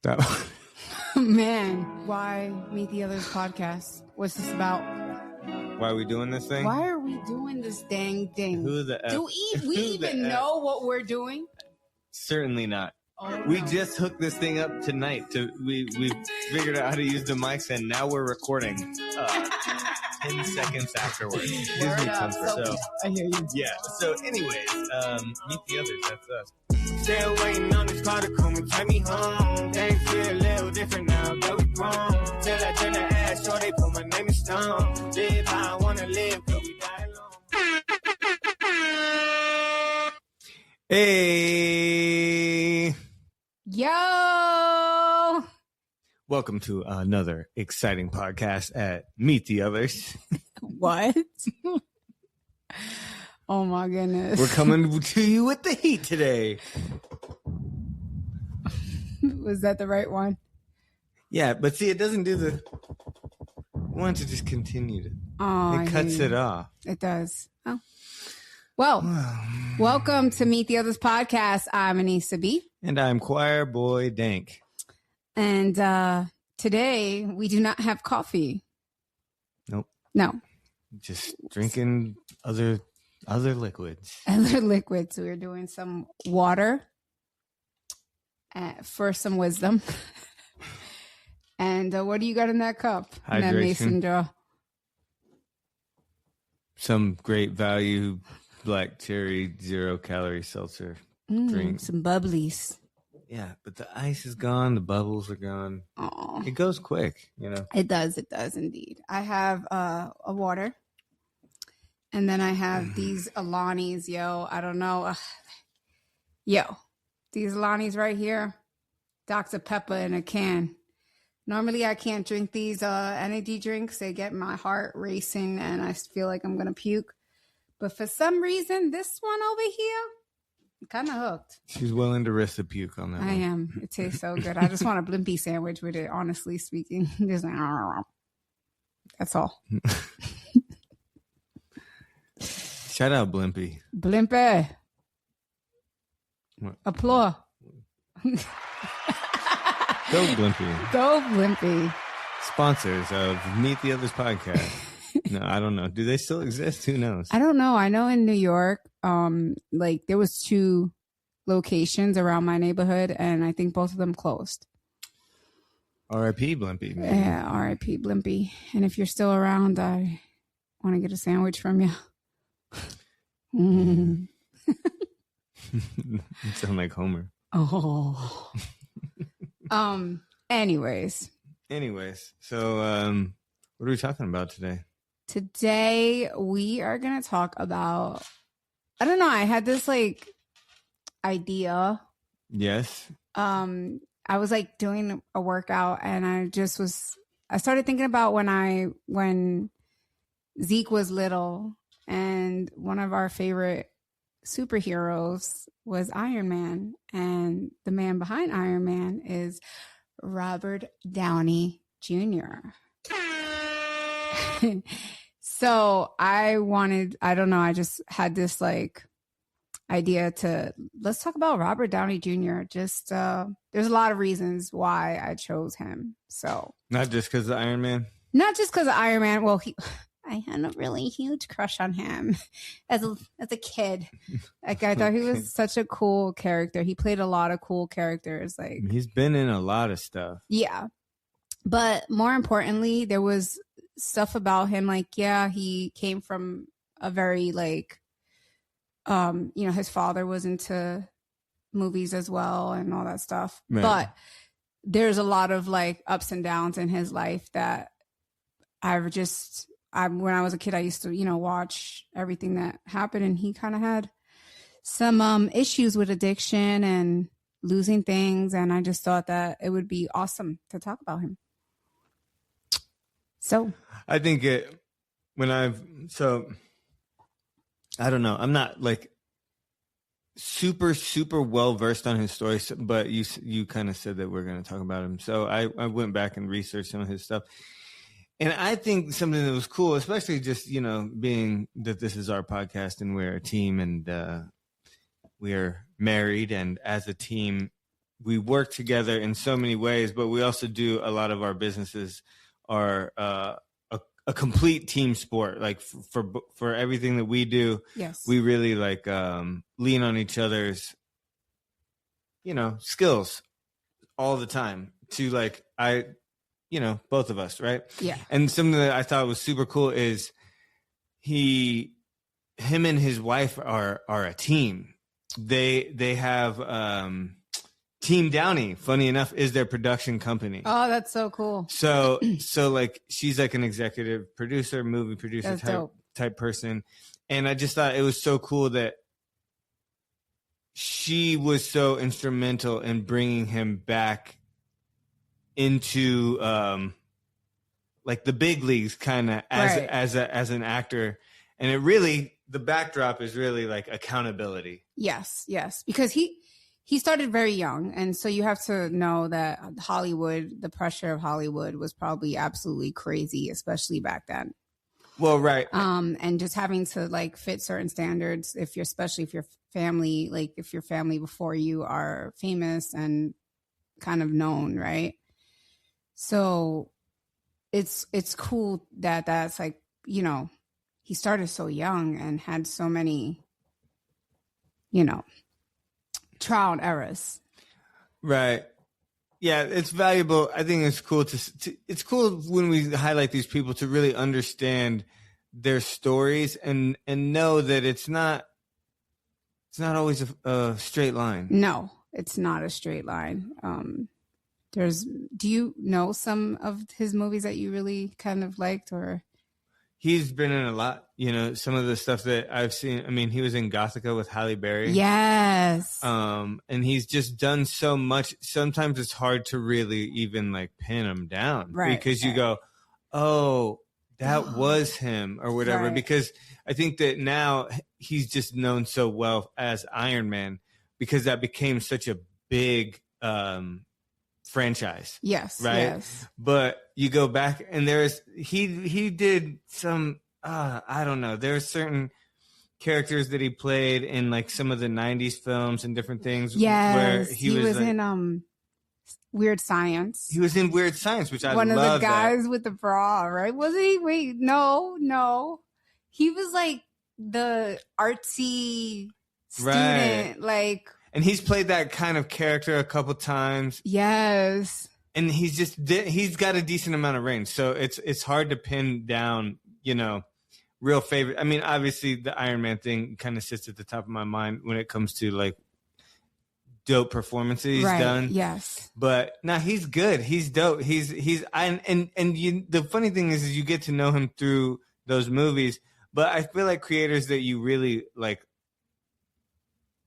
That Man, why Meet the Others podcast? What's this about? Why are we doing this thing? Why are we doing this dang thing? Who the F? Do we even know what we're doing? Certainly not. Oh, We no. just hooked this thing up tonight. We figured out how to use the mics, and now we're recording 10 seconds afterwards. Gives me comfort. So, I hear you. yeah. So, anyways, Meet the Others. That's us. Still waiting on this car to come and take me home. Things feel a little different now that we grown. Till I turn the ass, sure they put my name in stone. Live how I wanna live, cause we die alone. Hey! Yo! Welcome to another exciting podcast at Meet the Others. What? Oh my goodness. We're coming to you with the heat today. Was that the right one? Yeah, but see, it doesn't do the... I want to just continue to... Oh, It cuts it off. It does. Oh. Well, welcome to Meet the Others podcast. I'm Anissa B. And I'm Choirboy Dank. And today we do not have coffee. Nope. No. Just drinking other liquids. Other liquids. We're doing some water for some wisdom. And what do you got in that cup? In that Hydration. mason jar? Some great value black cherry 0-calorie seltzer drink. Some bubblies. Yeah, but the ice is gone. The bubbles are gone. Oh, It goes quick, you know. it does. It does indeed. I have a water. And then I have these Alani's, yo. I don't know. Yo, these Alani's right here. Dr. Pepper in a can. Normally, I can't drink these energy drinks. They get my heart racing and I feel like I'm going to puke. But for some reason, this one over here, I'm kind of hooked. She's willing to risk the puke on that I one. am. It tastes so good. I just want a Blimpie sandwich with it, honestly speaking. Just like, that's all. Shout out Blimpie. Blimpie. What? Applause. Go Blimpie. Go Blimpie. Sponsors of Meet the Others podcast. No, I don't know. Do they still exist? Who knows? I don't know. I know in New York, like there was 2 locations around my neighborhood, and I think both of them closed. R.I.P. Blimpie. Man. Yeah, R.I.P. Blimpie. And if you're still around, I want to get a sandwich from you. Mm. You sound like Homer. Oh. Anyways, so what are we talking about today? today we are gonna talk about. I don't know. I had this like idea. Yes. I was like doing a workout and I started thinking about when Zeke was little and one of our favorite superheroes was Iron Man, and the man behind Iron Man is Robert Downey Jr. So I just had this like idea to let's talk about Robert Downey Jr. Just there's a lot of reasons why I chose him. So Not just because of Iron Man. not just because of Iron Man. Well, I had a really huge crush on him as a kid. Like I thought he was such a cool character. He played a lot of cool characters. Like He's been in a lot of stuff. yeah, but more importantly, there was stuff about him. Like yeah, he came from a very like. His father was into movies as well and all that stuff. Right. But there's a lot of like ups and downs in his life that when I was a kid, I used to, watch everything that happened, and he kind of had some issues with addiction and losing things. And I just thought that it would be awesome to talk about him. So I think I don't know. I'm not like super, super well versed on his story, but you kind of said that we're going to talk about him. So I went back and researched some of his stuff. And I think something that was cool, especially just, being that this is our podcast and we're a team and we're married. And as a team, work together in so many ways, but we also do a lot of our businesses are a complete team sport. Like for everything that we do, Yes. we really like lean on each other's, skills all the time to like, both of us. Right. Yeah. And something that I thought was super cool is him and his wife are a team. They have, Team Downey, funny enough, is their production company. Oh, that's so cool. So like she's like an executive producer, movie producer type person. And I just thought it was so cool that she was so instrumental in bringing him back into like the big leagues kind of as an actor. And it really, the backdrop is really like accountability. Yes, because he started very young, and so you have to know that Hollywood, the pressure of Hollywood was probably absolutely crazy, especially back then. Well, right. And just having to like fit certain standards especially if your family before you are famous and kind of known, right? So it's cool that that's like, he started so young and had so many, trial and errors. Right. Yeah, it's valuable. I think it's cool it's cool when we highlight these people to really understand their stories and know that it's not always a straight line. No, it's not a straight line. Do you know some of his movies that you really kind of liked, or? He's been in a lot, some of the stuff that I've seen. I mean, he was in Gothica with Halle Berry. Yes. And he's just done so much. Sometimes it's hard to really even like pin him down, right? Because you go, oh, that was him or whatever. Right. Because I think that now he's just known so well as Iron Man because that became such a big franchise. Yes. Right. Yes. But you go back and he did some, I don't know. There are certain characters that he played in like some of the 90s films and different things. Yes. Where he was like, in Weird Science. He was in Weird Science, which I love. One of the guys with the bra, right? Wasn't he? Wait, no. He was like the artsy student, right. like. And he's played that kind of character a couple times. Yes. And he's got a decent amount of range. So it's hard to pin down, real favorite. I mean, obviously the Iron Man thing kind of sits at the top of my mind when it comes to like dope performances he's done. Yes. But no, he's good. He's dope. The funny thing is you get to know him through those movies. But I feel like creators that you really like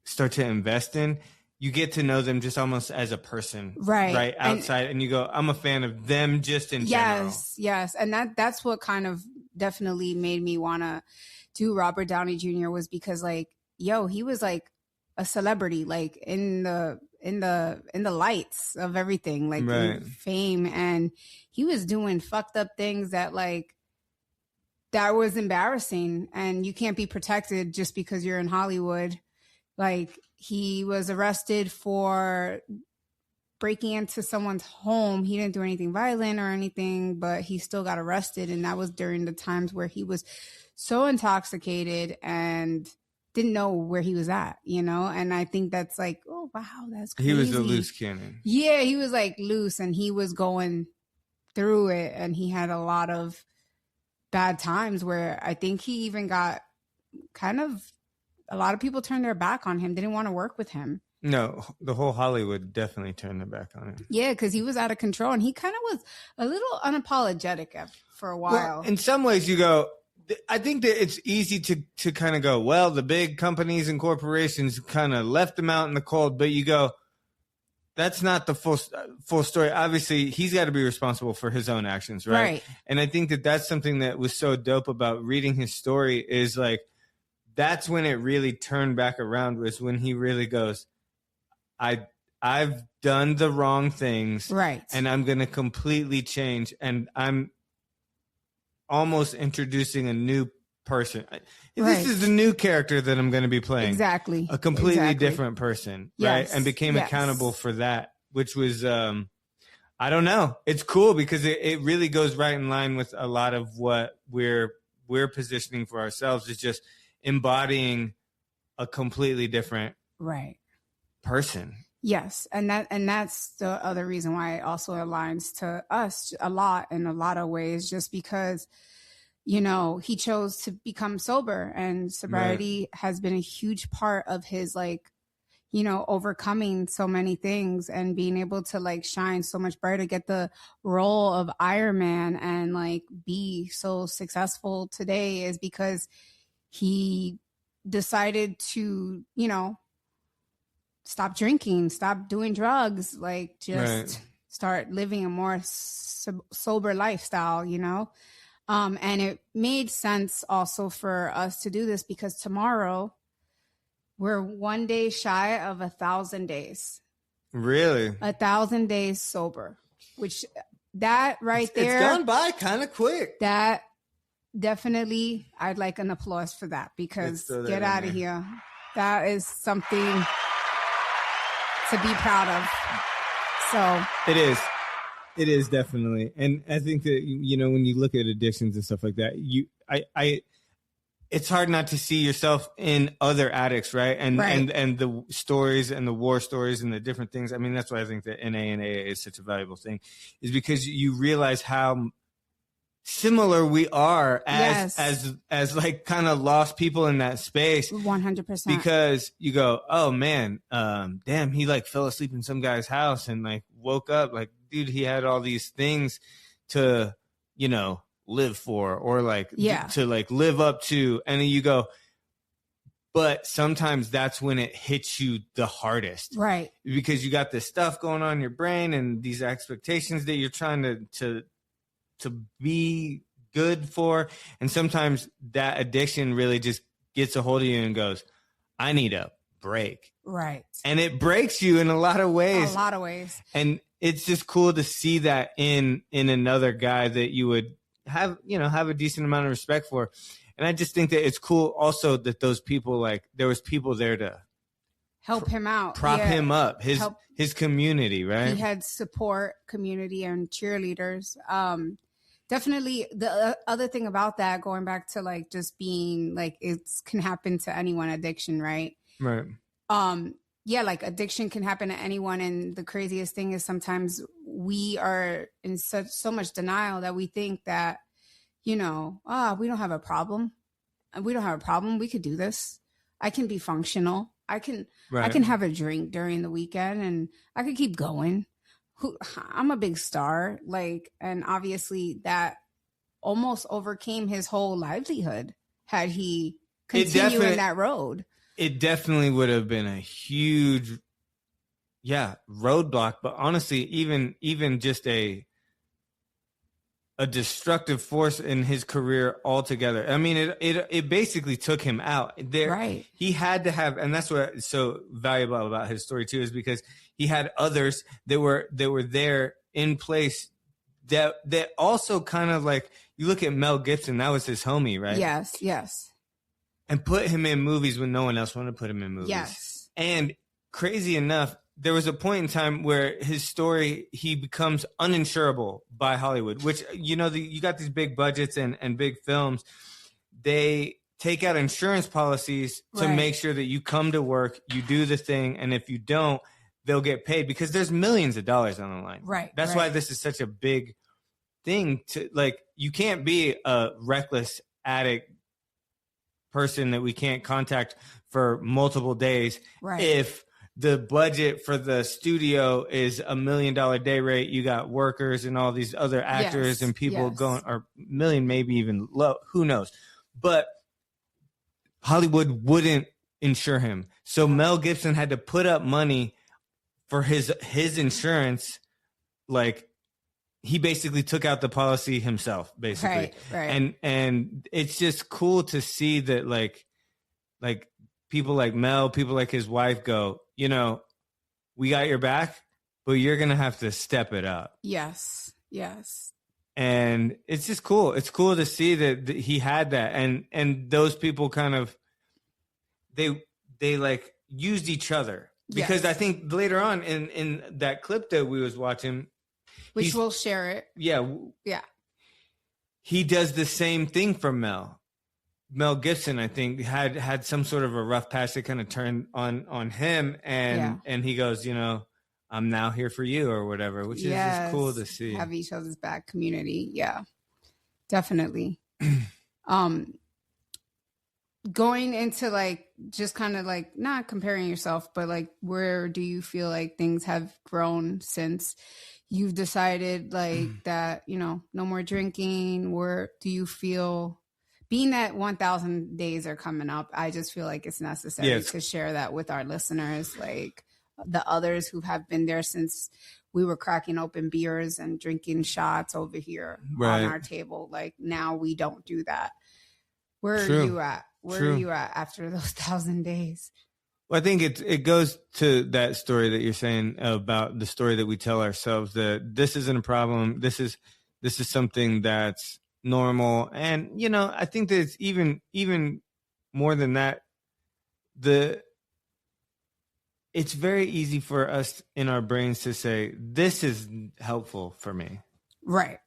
start to invest in, you get to know them just almost as a person, right outside, and you go, I'm a fan of them just in general. Yes, and that's what kind of definitely made me want to do Robert Downey Jr. was because like, he was like a celebrity, like in the lights of everything, like in fame, and he was doing fucked up things that like that was embarrassing, and you can't be protected just because you're in Hollywood. Like he was arrested for breaking into someone's home. He didn't do anything violent or anything, but he still got arrested. And that was during the times where he was so intoxicated and didn't know where he was at, And I think that's like, oh, wow, that's crazy. He was a loose cannon. Yeah, he was like loose and he was going through it. And he had a lot of bad times where I think he even got a lot of people turned their back on him, didn't want to work with him. No, the whole Hollywood definitely turned their back on him. Yeah, because he was out of control and he kind of was a little unapologetic for a while. Well, in some ways you go, I think that it's easy to kind of go, well, the big companies and corporations kind of left him out in the cold, but you go, that's not the full story. Obviously, he's got to be responsible for his own actions, right? And I think that that's something that was so dope about reading his story is like, that's when it really turned back around, was when he really goes, I've done the wrong things. Right. And I'm going to completely change. And I'm almost introducing a new person. Right. This is the new character that I'm going to be playing. Exactly. A completely different person, right? Yes. And became accountable for that, which was, I don't know. It's cool because it really goes right in line with a lot of what we're positioning for ourselves, is just embodying a completely different person. Yes, and that's the other reason why it also aligns to us a lot in a lot of ways, just because, you know, he chose to become sober, and sobriety has been a huge part of his, like, you know, overcoming so many things and being able to like shine so much brighter, get the role of Iron Man and like be so successful today, is because he decided to, you know, stop drinking, stop doing drugs, like just start living a more sober lifestyle, you know? And it made sense also for us to do this because tomorrow we're 1 day shy of 1,000 days. Really? 1,000 days sober, which that there. It's gone by kind of quick. That definitely, I'd like an applause for that, because get out of here. That is something to be proud of. So it is definitely. And I think that, you know, when you look at addictions and stuff like that, it's hard not to see yourself in other addicts, right? And the stories and the war stories and the different things. I mean, that's why I think that NA and AA is such a valuable thing, is because you realize how similar we are as like kind of lost people in that space. 100%. Because you go, oh man, damn, he like fell asleep in some guy's house and like woke up, like, dude, he had all these things to, you know, live for, or like to like live up to. And then you go, but sometimes that's when it hits you the hardest, right? Because you got this stuff going on in your brain and these expectations that you're trying to be good for. And sometimes that addiction really just gets a hold of you and goes, I need a break. Right. And it breaks you in a lot of ways. And it's just cool to see that in another guy that you would have a decent amount of respect for. And I just think that it's cool also that those people, like, there was people there to help him out, prop him up, his community, right? He had support, community, and cheerleaders. Definitely the other thing about that, going back to like just being like, it can happen to anyone, addiction, right? Right. Like addiction can happen to anyone. And the craziest thing is sometimes we are in so much denial that we think that, you know, we don't have a problem. We don't have a problem. We could do this. I can be functional. I can have a drink during the weekend and I could keep going. I'm a big star. Like, and obviously that almost overcame his whole livelihood had he continued in that road. It definitely would have been a huge, roadblock. But honestly, even just a destructive force in his career altogether. I mean, it basically took him out. Right. He had to have, and that's what's so valuable about his story too, is because he had others that were there in place that also kind of like, you look at Mel Gibson, that was his homie, right? Yes. And put him in movies when no one else wanted to put him in movies. Yes. And crazy enough, there was a point in time where his story, he becomes uninsurable by Hollywood, which, you know, you got these big budgets and big films. They take out insurance policies to make sure that you come to work, you do the thing, and if you don't, they'll get paid, because there's millions of dollars on the line. Right. That's why this is such a big thing. To like, you can't be a reckless addict person that we can't contact for multiple days if the budget for the studio is $1 million day rate. You got workers and all these other actors and people going, or million, maybe even low, who knows? But Hollywood wouldn't insure him. So Mel Gibson had to put up money for his insurance. Like, he basically took out the policy himself, basically. Right. And it's just cool to see that like people like Mel, people like his wife go, you know, we got your back, but you're going to have to step it up. Yes. And it's just cool. It's cool to see that he had that, and those people kind of they like used each other, because I think later on in that clip that we was watching, which we'll share it. Yeah. He does the same thing for Mel Gibson. I think had some sort of a rough patch that kind of turned on him, and he goes, I'm now here for you or whatever, which is just cool to see. Have each other's back community. Yeah, definitely. Going into like, just kind of like not comparing yourself, but like, where do you feel like things have grown since you've decided like that, no more drinking? Where do you feel, being that 1,000 days are coming up, I just feel like it's necessary to share that with our listeners, like the others who have been there since we were cracking open beers and drinking shots over here on our table. Like, now we don't do that. Where are you at? Where are you at after those 1,000 days? Well, I think it goes to that story that you're saying about the story that we tell ourselves, that this isn't a problem. This is something that's normal. And, I think that it's even more than that. It's very easy for us in our brains to say, this is helpful for me. Right.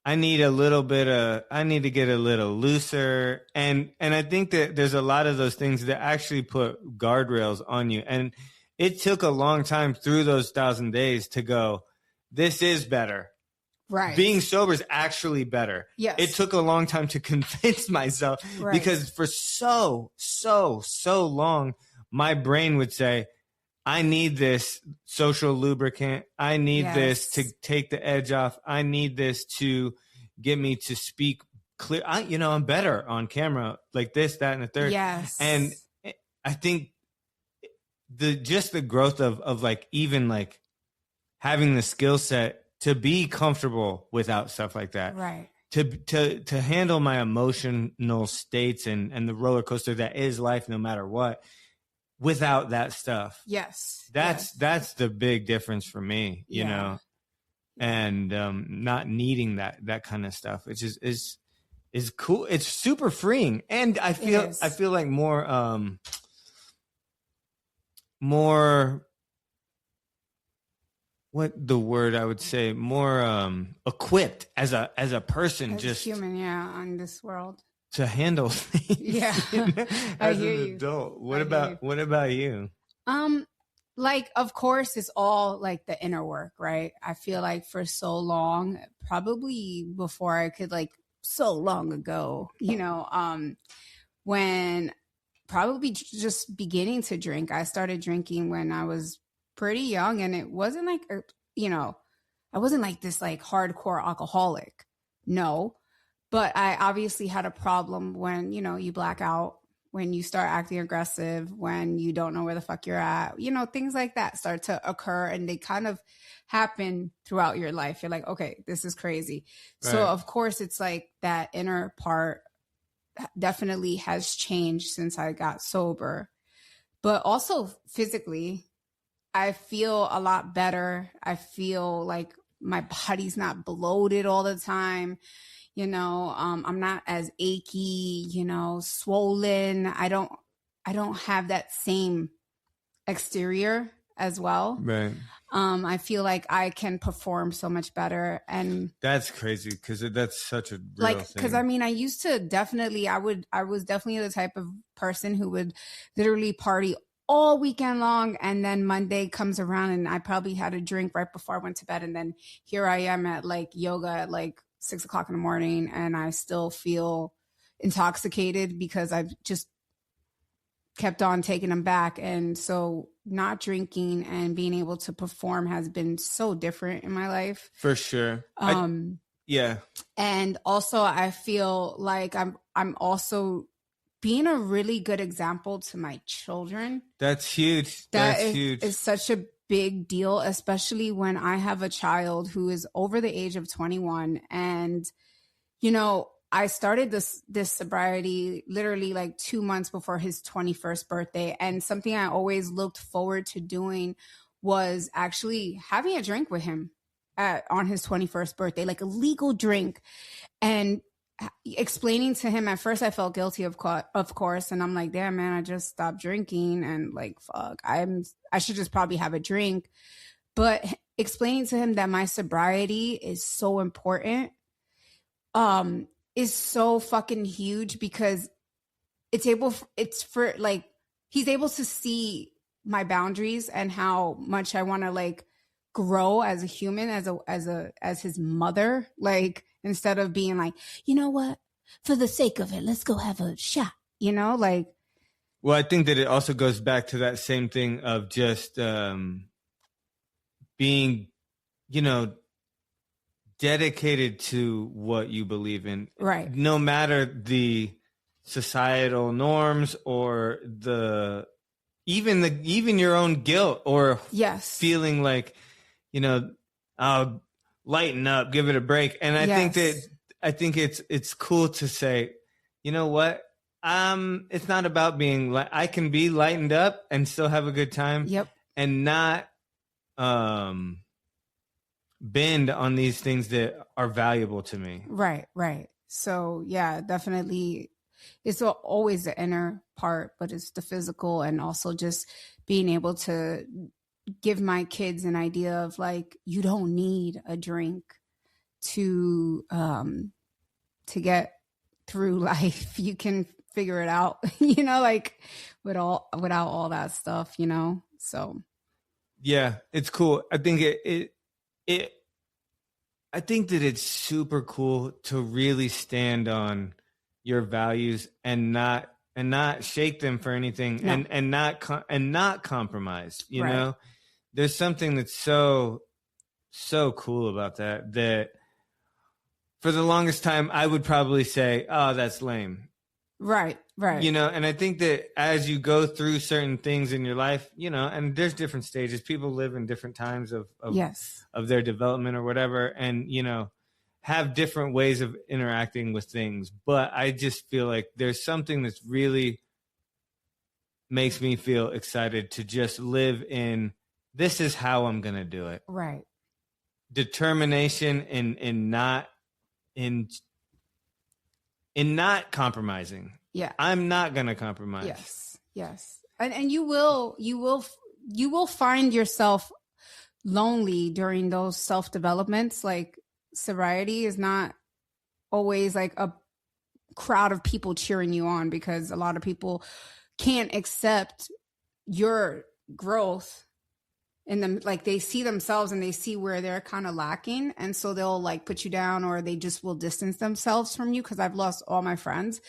I need to get a little looser. And I think that there's a lot of those things that actually put guardrails on you. And it took a long time through those 1,000 days to go, this is better. Right. Being sober is actually better. Yes. It took a long time to convince myself, because for so long, my brain would say, I need this social lubricant. I need this to take the edge off. I need this to get me to speak clear. I'm better on camera, like this, that, and the third. Yes. And I think the growth of like, even like having the skill set to be comfortable without stuff like that. Right. To handle my emotional states and the roller coaster that is life, no matter what, without that stuff. Yes. That's the big difference for me, you know, and not needing that kind of stuff, which is cool. It's super freeing. And I feel like more what the word I would say, more equipped as a person, as just human, on this world, to handle things. Yeah. As an adult. What about you? Like, of course, it's all like the inner work, right? I feel like for so long, probably before I could, like, so long ago, when probably just beginning to drink, I started drinking when I was pretty young, and it wasn't like, I wasn't like this like hardcore alcoholic. No. But I obviously had a problem when, you black out, when you start acting aggressive, when you don't know where the fuck you're at, things like that start to occur, and they kind of happen throughout your life. You're like, okay, this is crazy. Right. So of course it's like that inner part definitely has changed since I got sober, but also physically, I feel a lot better. I feel like my body's not bloated all the time. I'm not as achy, swollen. I don't have that same exterior as well. Right. I feel like I can perform so much better, and that's crazy, because that's such a real like, because thing. I used to definitely, I was definitely the type of person who would literally party all weekend long, and then Monday comes around and I probably had a drink right before I went to bed, and then here I am at like yoga at like 6 o'clock in the morning, and I still feel intoxicated because I've just kept on taking them back. And so not drinking and being able to perform has been so different in my life. For sure. Yeah. And also I feel like I'm also being a really good example to my children. That's huge. That's huge. It's such a big deal, especially when I have a child who is over the age of 21. And, I started this sobriety literally like 2 months before his 21st birthday. And something I always looked forward to doing was actually having a drink with him. on his 21st birthday, like a legal drink, and explaining to him, at first I felt guilty, of course, and I'm like, damn, man, I just stopped drinking, and like, fuck, I should just probably have a drink. But explaining to him that my sobriety is so important, is so fucking huge, because he's able to see my boundaries and how much I want to like grow as a human, as his mother, like, instead of being like, you know what, for the sake of it, let's go have a shot, like. Well, I think that it also goes back to that same thing of just being, dedicated to what you believe in. Right. No matter the societal norms or even your own guilt, or yes, feeling like, lighten up, give it a break. And I think it's cool to say, you know what? It's not about being I can be lightened up and still have a good time. Yep. And not bend on these things that are valuable to me. Right. So yeah, definitely. It's always the inner part, but it's the physical, and also just being able to give my kids an idea of like, you don't need a drink to get through life. You can figure it out, like without all that stuff, so. Yeah, it's cool. I think I think that it's super cool to really stand on your values and not shake them for anything. No. and not compromise, right. There's something that's so cool about that for the longest time I would probably say, oh, that's lame. Right. And I think that as you go through certain things in your life, and there's different stages, people live in different times of their development or whatever, and, have different ways of interacting with things. But I just feel like there's something that's really makes me feel excited to just live in, this is how I'm going to do it. Right. Determination in not compromising. Yeah. I'm not going to compromise. Yes. And you will find yourself lonely during those self-developments. Like, sobriety is not always like a crowd of people cheering you on, because a lot of people can't accept your growth in them. Like, they see themselves and they see where they're kind of lacking, and so they'll like put you down, or they just will distance themselves from you. Because I've lost all my friends,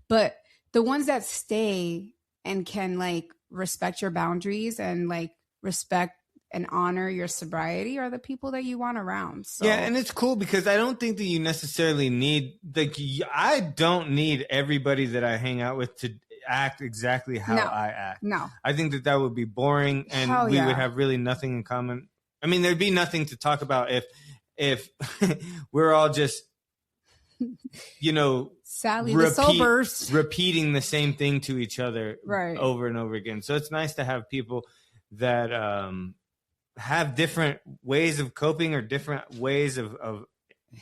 but the ones that stay and can like respect your boundaries and like respect and honor your sobriety are the people that you want around. So. Yeah, and it's cool because I don't think that you necessarily need, like, I don't need everybody that I hang out with to act exactly how I act. No. I think that would be boring, and we would have really nothing in common. I mean, there'd be nothing to talk about if we're all just, Sally the sobers, repeating the same thing to each other over and over again. So it's nice to have people that have different ways of coping or different ways of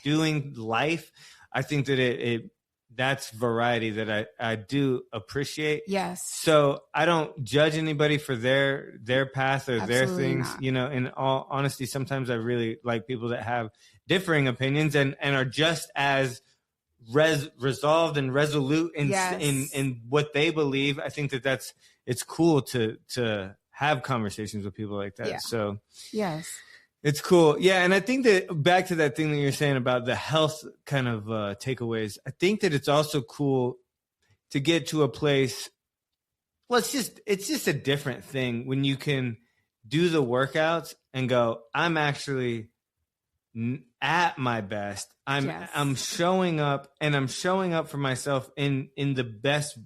doing life. I think that that's variety that I do appreciate. Yes. So I don't judge anybody for their path or their things. Not. In all honesty, sometimes I really like people that have differing opinions and are just as resolved and resolute in what they believe. I think that it's cool to have conversations with people like that. Yeah. So yes, it's cool. Yeah. And I think that back to that thing that you're saying about the health kind of takeaways, I think that it's also cool to get to a place. Well, it's just a different thing when you can do the workouts and go, I'm actually at my best. I'm showing up, and I'm showing up for myself in the best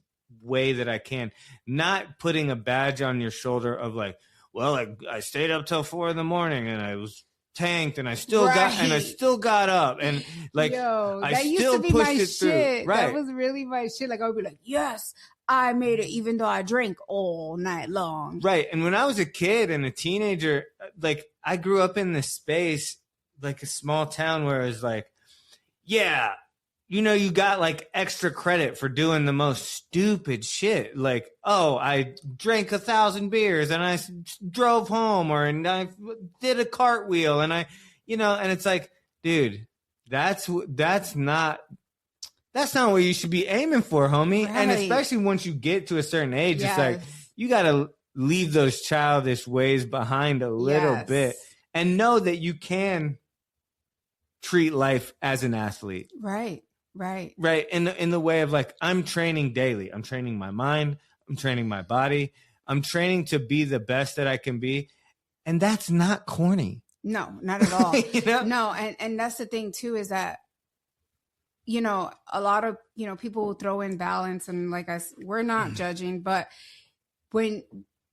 way that I can, not putting a badge on your shoulder of like, well, I stayed up till 4 a.m. and I was tanked and I still got up, and like, that used to be my shit. That was really my shit. Like, I would be like, yes, I made it even though I drank all night long. Right. And when I was a kid and a teenager, like, I grew up in this space like a small town where it's like, yeah, you know, you got like extra credit for doing the most stupid shit. Like, oh, I drank 1,000 beers and I drove home, and I did a cartwheel, and and it's like, dude, that's not what you should be aiming for, homie. Right. And especially once you get to a certain age, It's like, you got to leave those childish ways behind a little bit and know that you can treat life as an athlete. Right. In the way of like, I'm training daily. I'm training my mind. I'm training my body. I'm training to be the best that I can be. And that's not corny. No, not at all. No. And that's the thing too, is that, a lot of, people will throw in balance, and like we're not judging, but when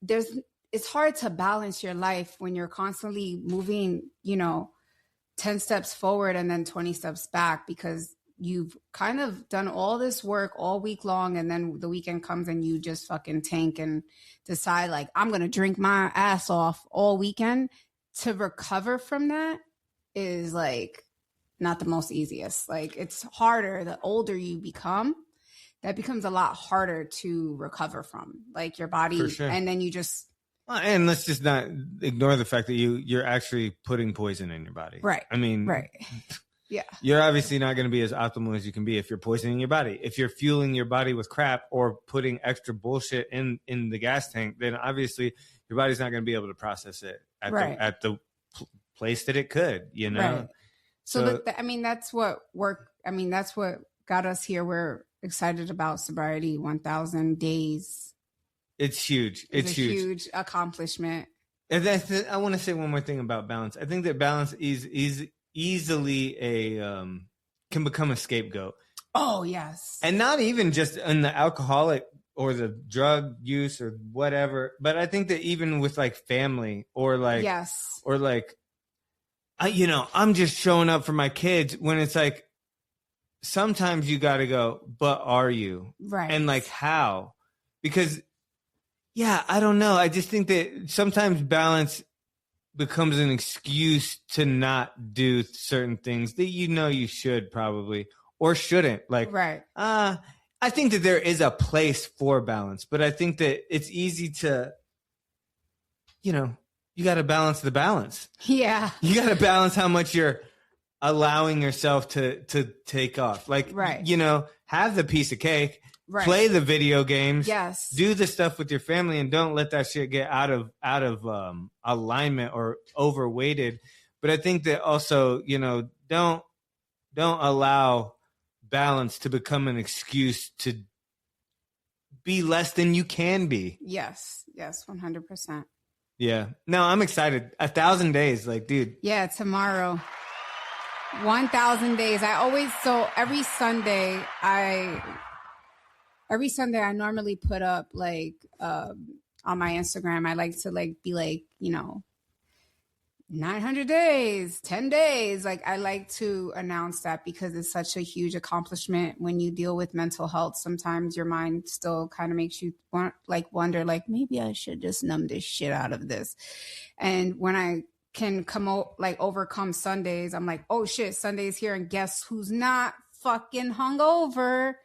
it's hard to balance your life when you're constantly moving, 10 steps forward and then 20 steps back, because you've kind of done all this work all week long, and then the weekend comes and you just fucking tank and decide like, I'm going to drink my ass off all weekend. To recover from that is like not the most easiest. Like, it's harder. The older you become, that becomes a lot harder to recover from, like your body. For sure. And then you just, and let's just not ignore the fact that you're actually putting poison in your body. Right. I mean, right. Yeah. You're obviously not going to be as optimal as you can be if you're poisoning your body. If you're fueling your body with crap or putting extra bullshit in the gas tank, then obviously your body's not going to be able to process it at the place that it could, Right. So that's what worked. That's what got us here. We're excited about sobriety 1,000 days. It's huge. It's a huge accomplishment. And I want to say one more thing about balance. I think that balance is easily can become a scapegoat. Oh, yes. And not even just in the alcoholic or the drug use or whatever, but I think that even with like family or like, yes, or like, I'm just showing up for my kids, when it's like, sometimes you got to go, but are you? Right. And like, how? Because, I don't know. I just think that sometimes balance becomes an excuse to not do certain things that you should probably or shouldn't. Like, right. I think that there is a place for balance, but I think that it's easy to, you got to balance the balance. Yeah. You got to balance how much you're allowing yourself to take off. Like, right. Have the piece of cake, right. Play the video games, yes, do the stuff with your family, and don't let that shit get out of alignment or overweighted. But I think that also, don't allow balance to become an excuse to be less than you can be. Yes, 100%. Yeah. No, I'm excited. 1,000 days, like, dude. Yeah, tomorrow. 1,000 days. Every Sunday I normally put up like on my Instagram, I like to like be like, 900 days, 10 days. Like, I like to announce that because it's such a huge accomplishment. When you deal with mental health, sometimes your mind still kind of makes you wonder, like, maybe I should just numb this shit out of this. And when I can overcome Sundays, I'm like, oh shit, Sunday's here, and guess who's not fucking hungover?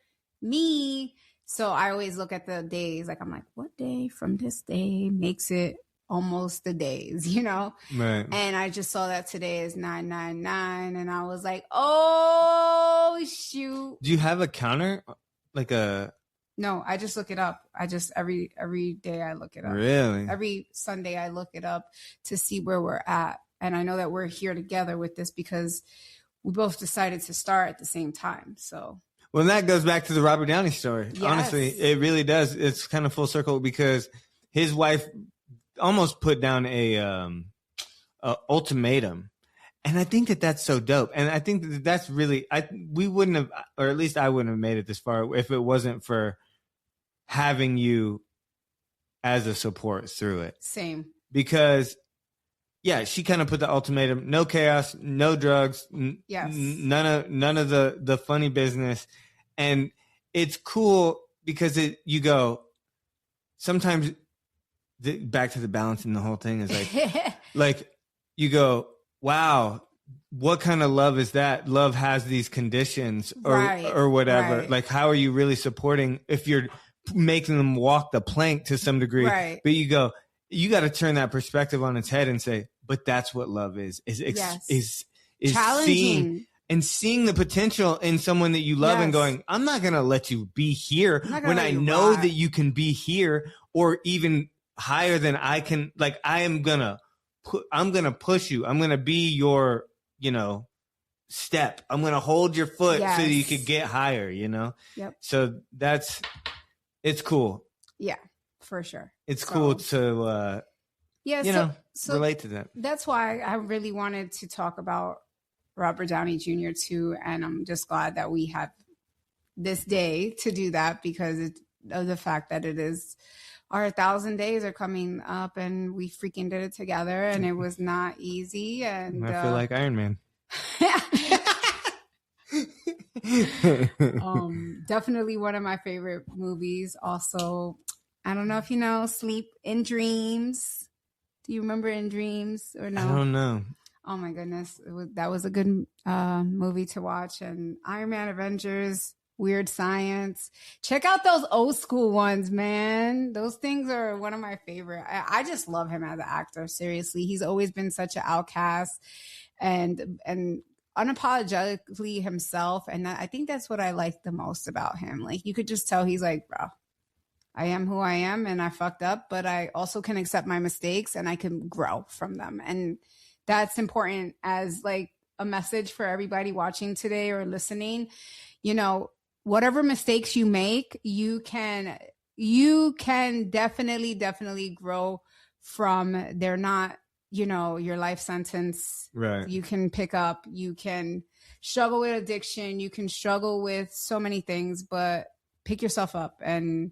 Me. So I always look at the days, like, I'm like, what day from this day makes it almost the days, Right. And I just saw that today is 999, and I was like, oh shoot. Do you have a counter, No, I just look it up. I just every day I look it up. Really? Every Sunday I look it up to see where we're at. And I know that we're here together with this because we both decided to start at the same time. So, well, that goes back to the Robert Downey story. Yes. Honestly, it really does. It's kind of full circle because his wife almost put down a ultimatum. And I think that that's so dope. And I think that that's really, we wouldn't have, or at least I wouldn't have made it this far if it wasn't for having you as a support through it. Same. Because, she kind of put the ultimatum: no chaos, no drugs, yes, none of the funny business. And it's cool because you go, sometimes back to the balance in the whole thing is like, like you go, wow, what kind of love is that? Love has these conditions or whatever. Right. Like, how are you really supporting if you're making them walk the plank to some degree? Right. But you got to turn that perspective on its head and say, but that's what love is challenging. seeing the potential in someone that you love and going, I'm not going to let you be here when I know that you can be here or even higher than I can. Like, I'm going to push you. I'm going to be your, step. I'm going to hold your foot so that you could get higher, Yep. So it's cool. Yeah, for sure. It's cool to, so relate to that. That's why I really wanted to talk about Robert Downey Jr. too. And I'm just glad that we have this day to do that because of the fact that it is our 1,000 days are coming up and we freaking did it together and it was not easy. And I feel like Iron Man. Definitely one of my favorite movies. Also, I don't know if you know Sleep in Dreams. Do you remember In Dreams or no? I don't know. Oh my goodness. That was a good movie to watch. And Iron Man, Avengers, Weird Science. Check out those old school ones, man. Those things are one of my favorite. I just love him as an actor. Seriously. He's always been such an outcast and unapologetically himself. And I think that's what I like the most about him. Like, you could just tell he's like, bro, I am who I am and I fucked up, but I also can accept my mistakes and I can grow from them. And that's important as like a message for everybody watching today or listening. Whatever mistakes you make, you can definitely grow from. They're not, your life sentence. Right. You can pick up, you can struggle with addiction, you can struggle with so many things, but pick yourself up and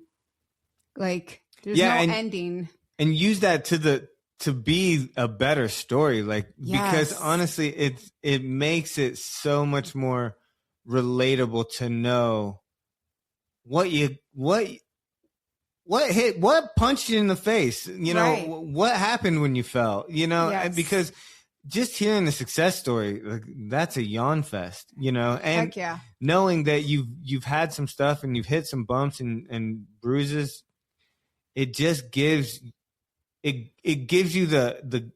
like, there's no ending. And use that to be a better story. Like, because honestly, it makes it so much more relatable to know what punched you in the face, what happened when you fell, because just hearing the success story, like, that's a yawn fest, and knowing that you've had some stuff and you've hit some bumps and bruises, it just gives you the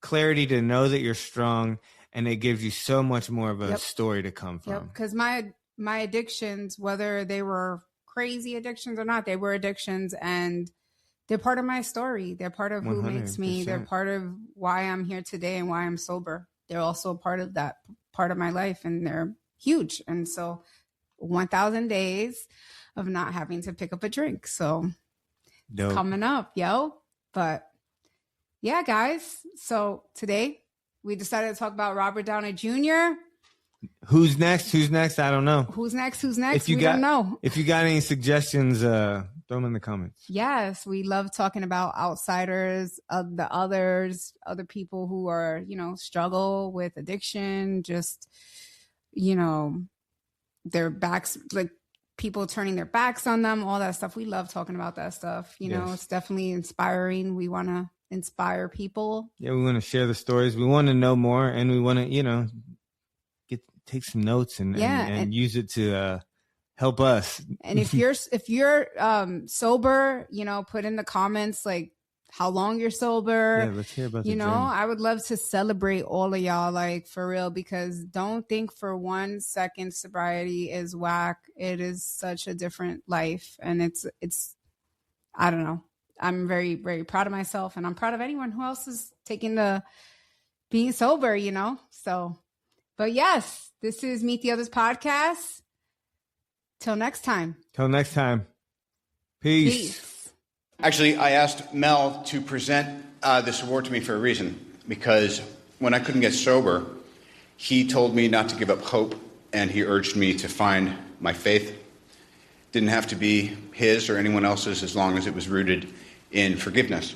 clarity to know that you're strong, and it gives you so much more of a story to come from. Because my addictions, whether they were crazy addictions or not, they were addictions, and they're part of my story. They're part of who makes me. They're part of why I'm here today and why I'm sober. They're also part of that part of my life, and they're huge. And so 1,000 days of not having to pick up a drink. So it's coming up, But yeah, guys. So today we decided to talk about Robert Downey Jr. Who's next? I don't know. Who's next? We don't know. If you got any suggestions, throw them in the comments. Yes, we love talking about outsiders, other people who are, struggle with addiction, just, their backs, like people turning their backs on them, all that stuff. We love talking about that stuff. It's definitely inspiring. We want to inspire people. Yeah, we want to share the stories. We want to know more, and we want to, take some notes and use it to help us. And if you're sober, put in the comments like how long you're sober. Yeah, let's hear about the journey. I would love to celebrate all of y'all, like, for real, because don't think for 1 second sobriety is whack. It is such a different life, and it's I don't know. I'm very, very proud of myself, and I'm proud of anyone who else is taking being sober, So, but yes, this is Meet the Others podcast. Till next time. Peace. Actually, I asked Mel to present this award to me for a reason, because when I couldn't get sober, he told me not to give up hope, and he urged me to find my faith. Didn't have to be his or anyone else's, as long as it was rooted in forgiveness.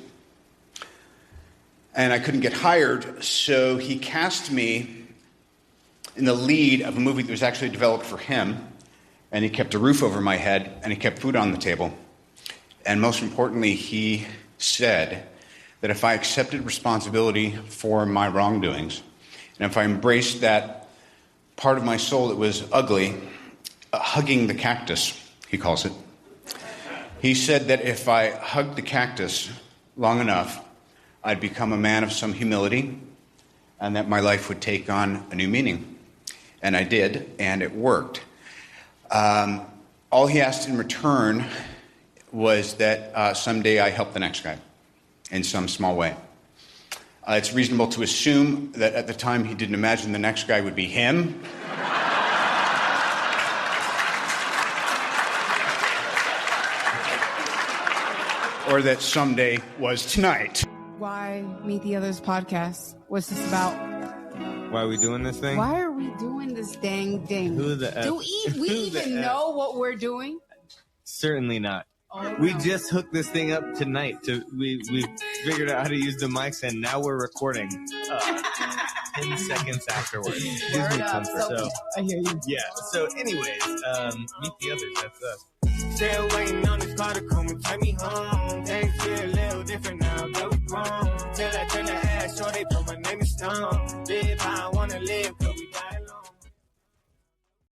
And I couldn't get hired, so he cast me in the lead of a movie that was actually developed for him, and he kept a roof over my head, and he kept food on the table. And most importantly, he said that if I accepted responsibility for my wrongdoings And if I embraced that part of my soul that was ugly, hugging the cactus, he calls it, he said that if I hugged the cactus long enough, I'd become a man of some humility, and that my life would take on a new meaning. And I did, and it worked. All he asked in return was that someday I help the next guy in some small way. It's reasonable to assume that at the time he didn't imagine the next guy would be him. Or that someday was tonight. Why Meet the Others podcast? What's this about? Why are we doing this thing? Why are we doing this dang thing? Who the F? Do we even know what we're doing? Certainly not. Oh, We no. just hooked this thing up tonight. We figured out how to use the mics, and now we're recording 10 seconds afterwards. Gives Word me up. comfort. So, I hear you. yeah. So, anyways, Meet the Others. That's us. Still waiting on this car to come and take me home. Things feel a little different now that we grown. Till I turn the ass, sure they put my name in stone. Live how I wanna live.